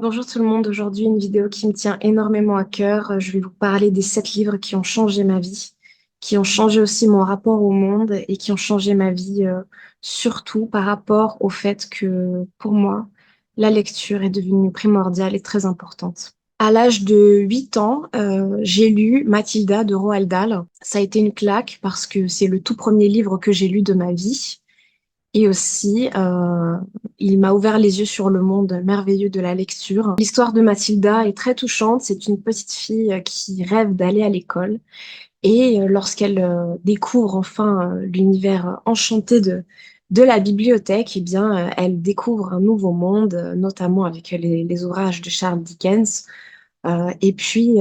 Bonjour tout le monde, aujourd'hui une vidéo qui me tient énormément à cœur. Je vais vous parler des 7 livres qui ont changé ma vie, qui ont changé aussi mon rapport au monde et qui ont changé ma vie surtout par rapport au fait que pour moi, la lecture est devenue primordiale et très importante. À l'âge de 8 ans, j'ai lu Mathilda de Roald Dahl. Ça a été une claque parce que c'est le tout premier livre que j'ai lu de ma vie. Et aussi, il m'a ouvert les yeux sur le monde merveilleux de la lecture. L'histoire de Mathilda est très touchante. C'est une petite fille qui rêve d'aller à l'école. Et lorsqu'elle découvre enfin l'univers enchanté de la bibliothèque, eh bien, elle découvre un nouveau monde, notamment avec les ouvrages de Charles Dickens. Et puis,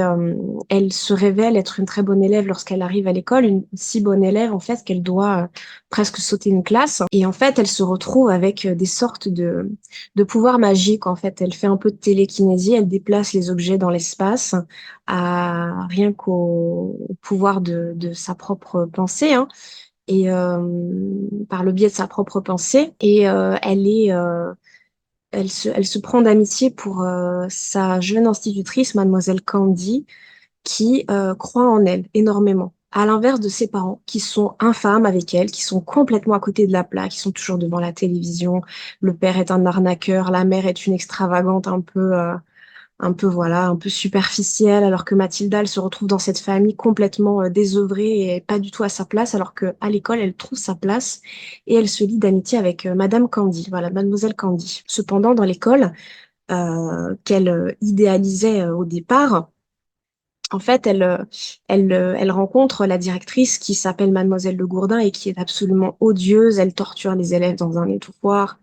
elle se révèle être une très bonne élève lorsqu'elle arrive à l'école, une si bonne élève en fait qu'elle doit presque sauter une classe. Et en fait, elle se retrouve avec des sortes de pouvoirs magiques. En fait, elle fait un peu de télékinésie, elle déplace les objets dans l'espace à rien qu'au pouvoir de sa propre pensée, hein, et par le biais de sa propre pensée. Et elle se prend d'amitié pour sa jeune institutrice, mademoiselle Candy, qui croit en elle énormément. À l'inverse de ses parents, qui sont infâmes avec elle, qui sont complètement à côté de la plaque, qui sont toujours devant la télévision. Le père est un arnaqueur, la mère est une extravagante un peu voilà, un peu superficielle, alors que Mathilda, elle se retrouve dans cette famille complètement désœuvrée et pas du tout à sa place, alors que à l'école, elle trouve sa place et elle se lie d'amitié avec Madame Candy, voilà, Mademoiselle Candy. Cependant, dans l'école qu'elle idéalisait au départ, en fait, elle rencontre la directrice qui s'appelle Mademoiselle Le Gourdin et qui est absolument odieuse. Elle torture les élèves dans un étouffoir.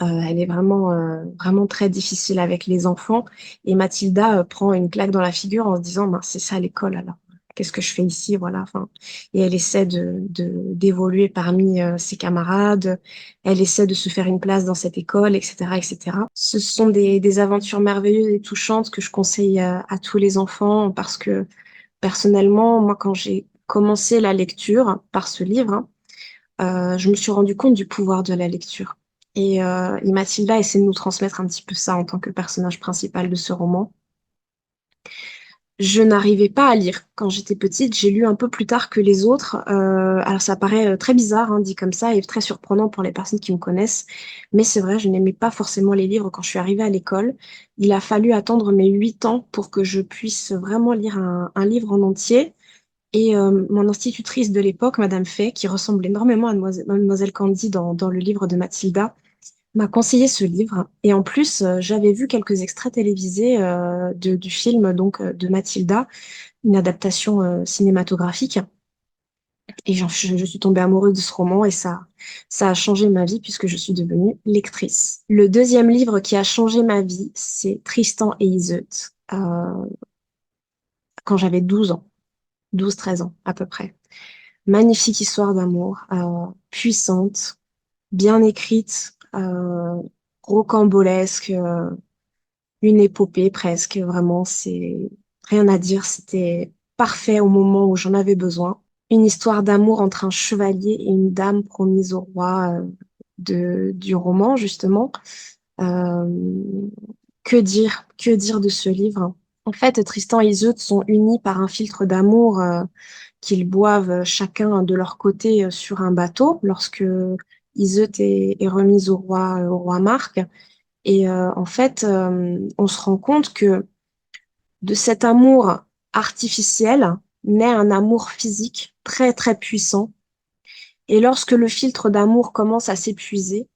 Elle est vraiment très difficile avec les enfants. Et Mathilda prend une claque dans la figure en se disant, ben, c'est ça l'école alors. Qu'est-ce que je fais ici? Voilà. Enfin, et elle essaie d'évoluer parmi ses camarades. Elle essaie de se faire une place dans cette école, etc., etc. Ce sont des aventures merveilleuses et touchantes que je conseille à tous les enfants parce que personnellement, moi, quand j'ai commencé la lecture par ce livre, hein, je me suis rendu compte du pouvoir de la lecture. Et Mathilda essaie de nous transmettre un petit peu ça en tant que personnage principal de ce roman. Je n'arrivais pas à lire quand j'étais petite. J'ai lu un peu plus tard que les autres. Alors ça paraît très bizarre, hein, dit comme ça, et très surprenant pour les personnes qui me connaissent. Mais c'est vrai, je n'aimais pas forcément les livres quand je suis arrivée à l'école. Il a fallu attendre mes 8 ans pour que je puisse vraiment lire un livre en entier. Et mon institutrice de l'époque, Madame Fay, qui ressemble énormément à Mademoiselle Candy dans le livre de Mathilda, m'a conseillé ce livre. Et en plus, j'avais vu quelques extraits télévisés du film donc de Mathilda, une adaptation cinématographique. Et je suis tombée amoureuse de ce roman et ça a changé ma vie puisque je suis devenue lectrice. Le deuxième livre qui a changé ma vie, c'est Tristan et Iseut, quand j'avais 12 ans, 12-13 ans à peu près. Magnifique histoire d'amour, puissante, bien écrite, rocambolesque, une épopée presque. Vraiment, c'est rien à dire. C'était parfait au moment où j'en avais besoin. Une histoire d'amour entre un chevalier et une dame promise au roi du roman, justement. Euh, que dire de ce livre? En fait, Tristan et Iseut sont unis par un filtre d'amour qu'ils boivent chacun de leur côté sur un bateau lorsque Iseut est remise au roi Marc. Et en fait, on se rend compte que de cet amour artificiel naît un amour physique très très puissant. Et lorsque le filtre d'amour commence à s'épuiser,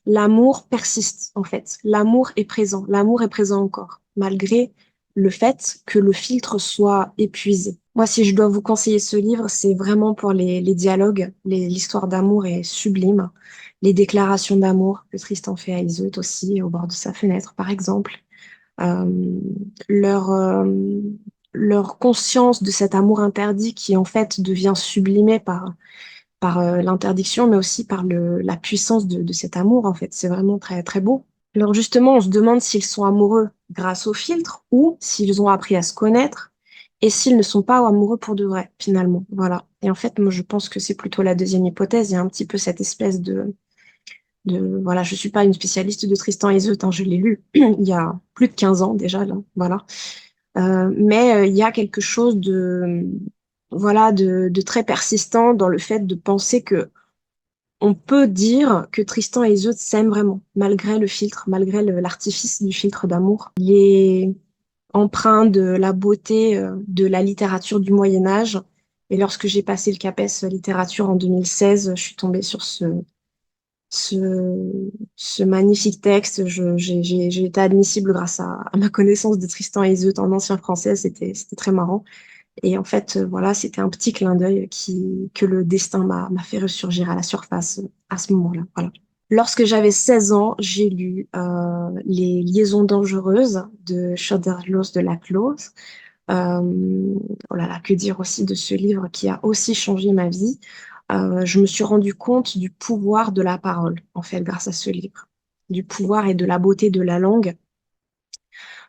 l'amour persiste, en fait. L'amour est présent encore, malgré le fait que le filtre soit épuisé. Moi, si je dois vous conseiller ce livre, c'est vraiment pour les dialogues. L'histoire d'amour est sublime. Les déclarations d'amour que Tristan fait à Iseult aussi, au bord de sa fenêtre, par exemple. Euh, leur, euh, leur conscience de cet amour interdit qui, en fait, devient sublimé par l'interdiction, mais aussi par la puissance de cet amour, en fait. C'est vraiment très, très beau. Alors justement, on se demande s'ils sont amoureux grâce au filtre ou s'ils ont appris à se connaître et s'ils ne sont pas amoureux pour de vrai, finalement. Voilà. Et en fait, moi, je pense que c'est plutôt la deuxième hypothèse. Il y a un petit peu cette espèce Voilà, je suis pas une spécialiste de Tristan et Iseult, hein, je l'ai lu il y a plus de 15 ans déjà, là, voilà. Mais il y a quelque chose voilà, de très persistant dans le fait de penser que on peut dire que Tristan et Iseult s'aiment vraiment, malgré le filtre, malgré l'artifice du filtre d'amour. Il est empreint de la beauté de la littérature du Moyen Âge. Et lorsque j'ai passé le CAPES littérature en 2016, je suis tombée sur ce magnifique texte. J'ai été admissible grâce à ma connaissance de Tristan et Iseult en ancien français. C'était très marrant. Et en fait, voilà, c'était un petit clin d'œil que le destin m'a fait ressurgir à la surface à ce moment-là. Voilà. Lorsque j'avais 16 ans, j'ai lu Les Liaisons dangereuses de Choderlos de la Close. Oh là là, que dire aussi de ce livre qui a aussi changé ma vie. Je me suis rendu compte du pouvoir de la parole, en fait, grâce à ce livre, du pouvoir et de la beauté de la langue.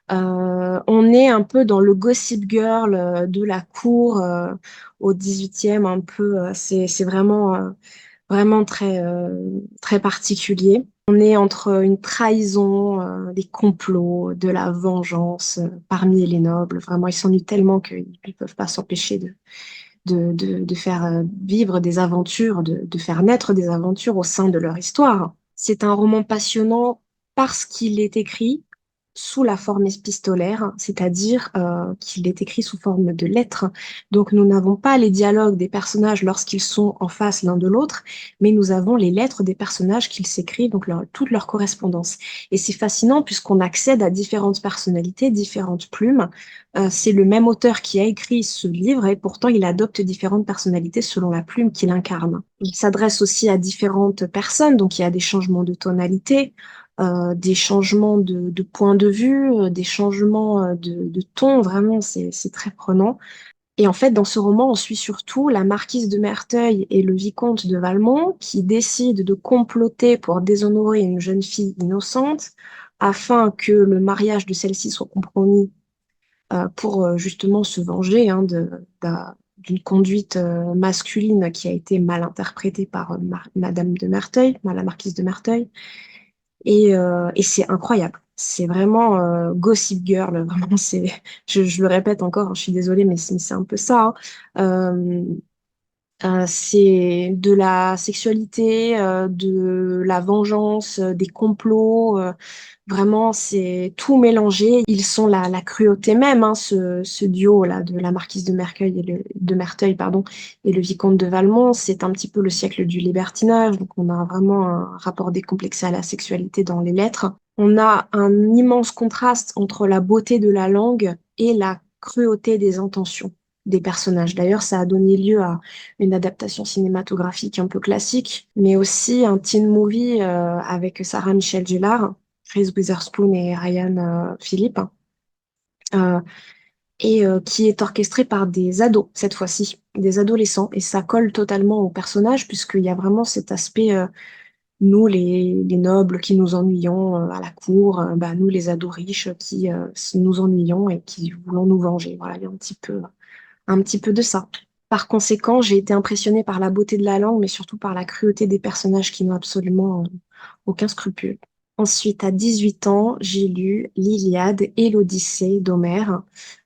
On est un peu dans le Gossip Girl de la cour au 18e, un peu. C'est vraiment, vraiment très particulier. On est entre une trahison, des complots, de la vengeance parmi les nobles. Vraiment, ils s'ennuient tellement qu'ils ne peuvent pas s'empêcher de faire vivre des aventures, de faire naître des aventures au sein de leur histoire. C'est un roman passionnant parce qu'il est écrit sous la forme épistolaire, c'est-à-dire qu'il est écrit sous forme de lettres. Donc nous n'avons pas les dialogues des personnages lorsqu'ils sont en face l'un de l'autre, mais nous avons les lettres des personnages qu'ils s'écrivent, donc toute leur correspondance. Et c'est fascinant puisqu'on accède à différentes personnalités, différentes plumes. C'est le même auteur qui a écrit ce livre et pourtant il adopte différentes personnalités selon la plume qu'il incarne. Il s'adresse aussi à différentes personnes, donc il y a des changements de tonalité, des changements de point de vue, des changements de ton, vraiment c'est très prenant. Et en fait, dans ce roman, on suit surtout la marquise de Merteuil et le vicomte de Valmont qui décident de comploter pour déshonorer une jeune fille innocente afin que le mariage de celle-ci soit compromis pour justement se venger hein, d'une conduite masculine qui a été mal interprétée par Madame de Merteuil, la marquise de Merteuil. Et c'est incroyable. C'est vraiment Gossip Girl, vraiment. Je le répète encore, hein, je suis désolée, mais c'est un peu ça. Hein. C'est de la sexualité, de la vengeance, des complots. Vraiment, c'est tout mélangé. Ils sont la cruauté même, hein, ce duo-là de la marquise de Merteuil de Merteuil, pardon, et le vicomte de Valmont. C'est un petit peu le siècle du libertinage. Donc, on a vraiment un rapport décomplexé à la sexualité dans les lettres. On a un immense contraste entre la beauté de la langue et la cruauté des intentions des personnages. D'ailleurs, ça a donné lieu à une adaptation cinématographique un peu classique, mais aussi un teen movie avec Sarah Michelle Gellar, Reese Witherspoon et Ryan Phillippe, euh, et qui est orchestré par des ados cette fois-ci, des adolescents, et ça colle totalement au personnage puisqu'il y a vraiment cet aspect, nous les nobles qui nous ennuyons à la cour, bah, nous les ados riches qui nous ennuyons et qui voulons nous venger. Voilà, il y a un petit peu de ça. Par conséquent, j'ai été impressionnée par la beauté de la langue, mais surtout par la cruauté des personnages qui n'ont absolument aucun scrupule. Ensuite, à 18 ans, j'ai lu l'Iliade et l'Odyssée d'Homère.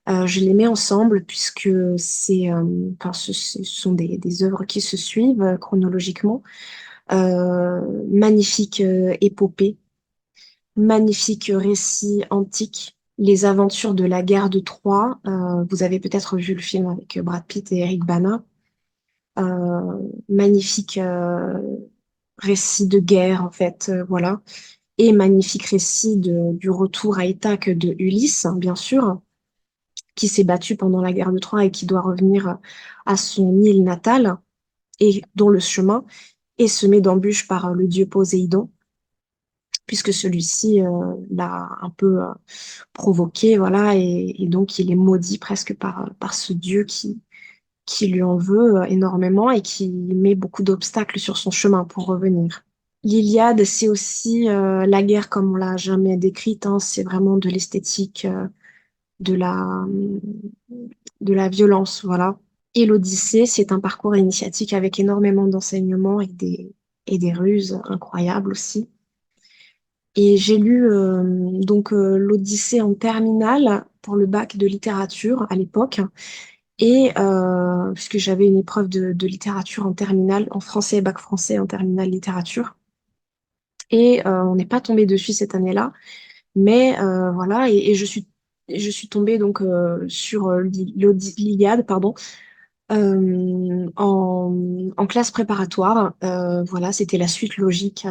Je les mets ensemble puisque enfin, ce sont des œuvres qui se suivent chronologiquement. Magnifique épopée, magnifique récit antique, les aventures de la guerre de Troie. Vous avez peut-être vu le film avec Brad Pitt et Eric Bana. Magnifique récit de guerre, en fait, voilà. Et magnifique récit du retour à Ithaque de Ulysse, hein, bien sûr, qui s'est battu pendant la guerre de Troie et qui doit revenir à son île natale et dont le chemin est semé d'embûches par le dieu Poséidon, puisque celui-ci l'a un peu provoqué, voilà, et donc il est maudit presque par ce dieu qui lui en veut énormément et qui met beaucoup d'obstacles sur son chemin pour revenir. L'Iliade, c'est aussi la guerre comme on l'a jamais décrite, hein, c'est vraiment de l'esthétique, de de la violence, voilà. Et l'Odyssée, c'est un parcours initiatique avec énormément d'enseignements et et des ruses incroyables aussi. Et j'ai lu l'Odyssée en terminale pour le bac de littérature à l'époque. Et puisque j'avais une épreuve de littérature en terminale, en français, bac français en terminale littérature. Et on n'est pas tombé dessus cette année-là. Mais voilà, et je suis tombée donc sur l'Iliade, pardon, en classe préparatoire. Voilà, c'était la suite logique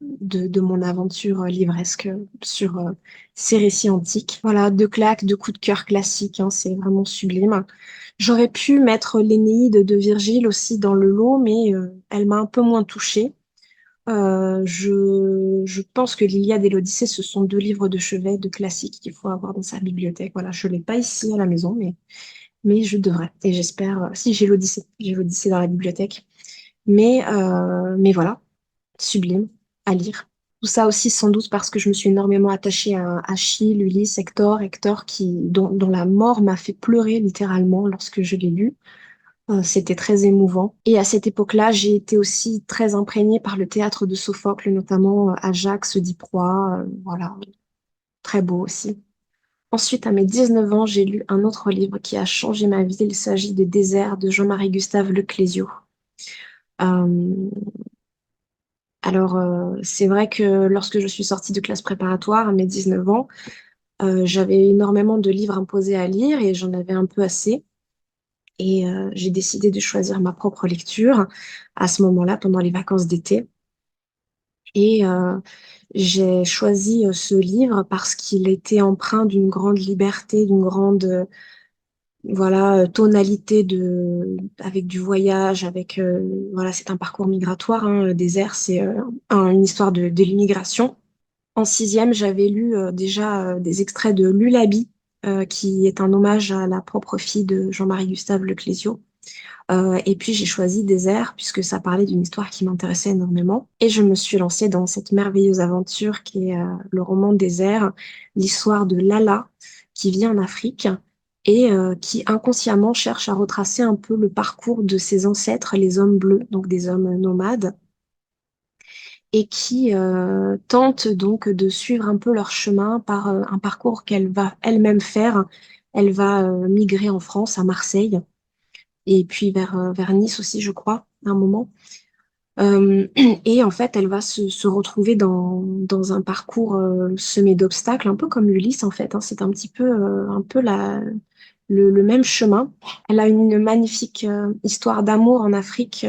de mon aventure livresque sur ces récits antiques. Voilà, deux claques, deux coups de cœur classiques, hein, c'est vraiment sublime. J'aurais pu mettre l'Énéide de Virgile aussi dans le lot, mais elle m'a un peu moins touchée. Je pense que l'Iliade et l'Odyssée, ce sont deux livres de chevet, de classiques qu'il faut avoir dans sa bibliothèque. Voilà, je ne l'ai pas ici à la maison, mais je devrais. Et j'espère, si j'ai l'Odyssée dans la bibliothèque. Mais voilà, sublime à lire. Tout ça aussi sans doute parce que je me suis énormément attachée à Achille, Ulysse, Hector dont la mort m'a fait pleurer littéralement lorsque je l'ai lu. C'était très émouvant. Et à cette époque-là, j'ai été aussi très imprégnée par le théâtre de Sophocle, notamment Ajax, Oedipe-Roi, voilà, très beau aussi. Ensuite, à mes 19 ans, j'ai lu un autre livre qui a changé ma vie. Il s'agit des Déserts de Jean-Marie Gustave Leclésio. Euh, c'est vrai que lorsque je suis sortie de classe préparatoire à mes 19 ans, j'avais énormément de livres imposés à lire et j'en avais un peu assez. Et j'ai décidé de choisir ma propre lecture à ce moment-là, pendant les vacances d'été. Et j'ai choisi ce livre parce qu'il était empreint d'une grande liberté, d'une grande voilà, tonalité avec du voyage, voilà, c'est un parcours migratoire, hein, le désert, c'est une histoire de l'immigration. En sixième, j'avais lu déjà des extraits de Lulabi, qui est un hommage à la propre fille de Jean-Marie Gustave Leclésio. Et puis j'ai choisi Désert puisque ça parlait d'une histoire qui m'intéressait énormément. Et je me suis lancée dans cette merveilleuse aventure qui est le roman Désert, l'histoire de Lala qui vit en Afrique et qui inconsciemment cherche à retracer un peu le parcours de ses ancêtres, les hommes bleus, donc des hommes nomades, et qui tente donc de suivre un peu leur chemin par un parcours qu'elle va elle-même faire. Elle va migrer en France, à Marseille et puis vers Nice aussi, je crois, à un moment. Et en fait, elle va se retrouver dans un parcours semé d'obstacles, un peu comme Ulysse, en fait, hein. C'est un peu le même chemin. Elle a une magnifique histoire d'amour en Afrique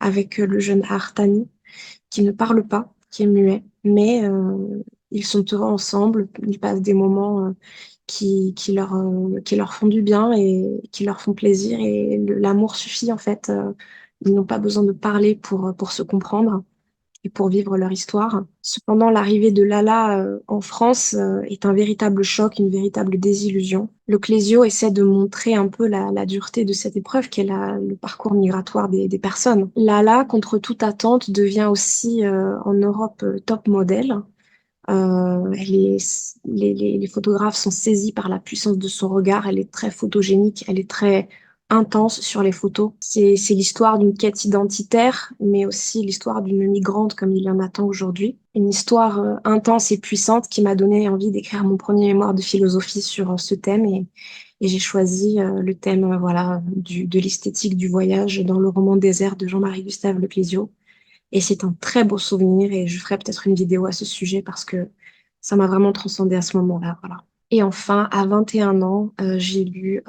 avec le jeune Artani, qui ne parle pas, qui est muet, mais ils sont heureux ensemble, ils passent des moments qui leur font du bien et qui leur font plaisir, et l'amour suffit en fait. Ils n'ont pas besoin de parler pour se comprendre et pour vivre leur histoire. Cependant, l'arrivée de Lala en France est un véritable choc, une véritable désillusion. Le Clésio essaie de montrer un peu la dureté de cette épreuve qu'est le parcours migratoire des personnes. Lala, contre toute attente, devient aussi en Europe top modèle. Les photographes sont saisis par la puissance de son regard. Elle est très photogénique, elle est très intense sur les photos. C'est l'histoire d'une quête identitaire, mais aussi l'histoire d'une migrante comme il y en a tant aujourd'hui. Une histoire intense et puissante qui m'a donné envie d'écrire mon premier mémoire de philosophie sur ce thème, et j'ai choisi le thème voilà, de l'esthétique du voyage dans le roman Désert de Jean-Marie Gustave Leclésio. Et c'est un très beau souvenir et je ferai peut-être une vidéo à ce sujet parce que ça m'a vraiment transcendée à ce moment-là. Voilà. Et enfin, à 21 ans, j'ai lu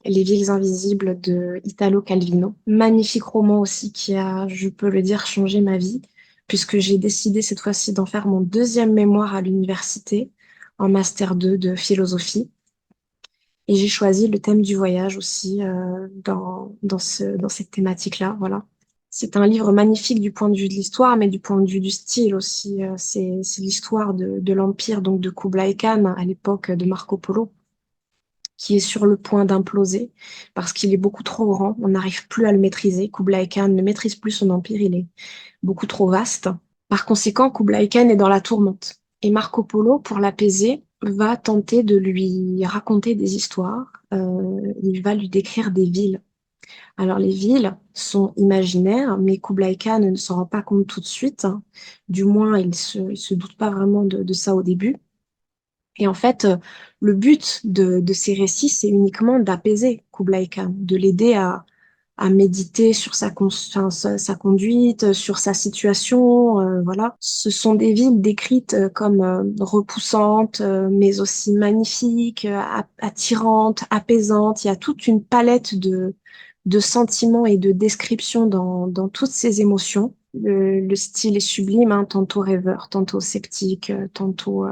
Les Villes Invisibles de Italo Calvino. Magnifique roman aussi qui a, je peux le dire, changé ma vie puisque j'ai décidé cette fois-ci d'en faire mon deuxième mémoire à l'université en master 2 de philosophie. Et j'ai choisi le thème du voyage aussi dans cette thématique-là. Voilà. C'est un livre magnifique du point de vue de l'histoire, mais du point de vue du style aussi. C'est l'histoire de l'empire donc de Kublai Khan à l'époque de Marco Polo, qui est sur le point d'imploser parce qu'il est beaucoup trop grand. On n'arrive plus à le maîtriser. Kublai Khan ne maîtrise plus son empire, il est beaucoup trop vaste. Par conséquent, Kublai Khan est dans la tourmente. Et Marco Polo, pour l'apaiser, va tenter de lui raconter des histoires. Il va lui décrire des villes. Alors, les villes sont imaginaires, mais Kublai Khan ne s'en rend pas compte tout de suite, hein. Du moins, il se doute pas vraiment de ça au début. Et en fait, le but de ces récits, c'est uniquement d'apaiser Kublai Khan, de l'aider à méditer sur enfin, sa conduite, sur sa situation, voilà. Ce sont des villes décrites comme repoussantes, mais aussi magnifiques, attirantes, apaisantes. Il y a toute une palette de sentiments et de descriptions dans toutes ces émotions. Le style est sublime, hein, tantôt rêveur, tantôt sceptique, tantôt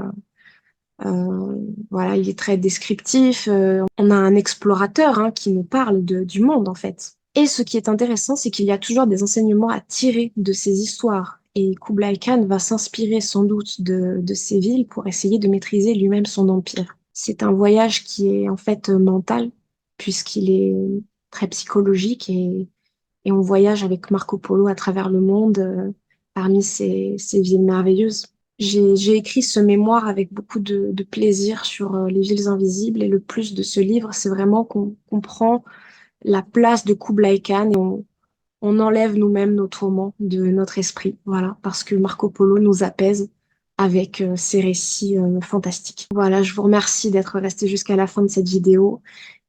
voilà, il est très descriptif. On a un explorateur hein, qui nous parle du monde en fait. Et ce qui est intéressant, c'est qu'il y a toujours des enseignements à tirer de ces histoires. Et Kublai Khan va s'inspirer sans doute de ces villes pour essayer de maîtriser lui-même son empire. C'est un voyage qui est en fait mental, puisqu'il est très psychologique et on voyage avec Marco Polo à travers le monde parmi ces villes merveilleuses. J'ai écrit ce mémoire avec beaucoup de plaisir sur les villes invisibles et le plus de ce livre, c'est vraiment qu'on comprend la place de Kublai Khan et on enlève nous-mêmes nos tourments de notre esprit, voilà, parce que Marco Polo nous apaise avec ses récits fantastiques. Voilà, je vous remercie d'être resté jusqu'à la fin de cette vidéo,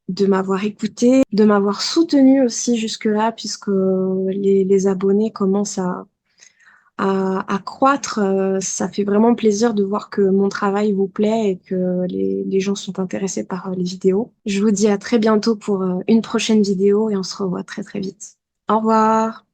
de m'avoir écouté, de m'avoir soutenu aussi jusque-là, puisque les abonnés commencent à croître. Ça fait vraiment plaisir de voir que mon travail vous plaît et que les gens sont intéressés par les vidéos. Je vous dis à très bientôt pour une prochaine vidéo et on se revoit très très vite. Au revoir.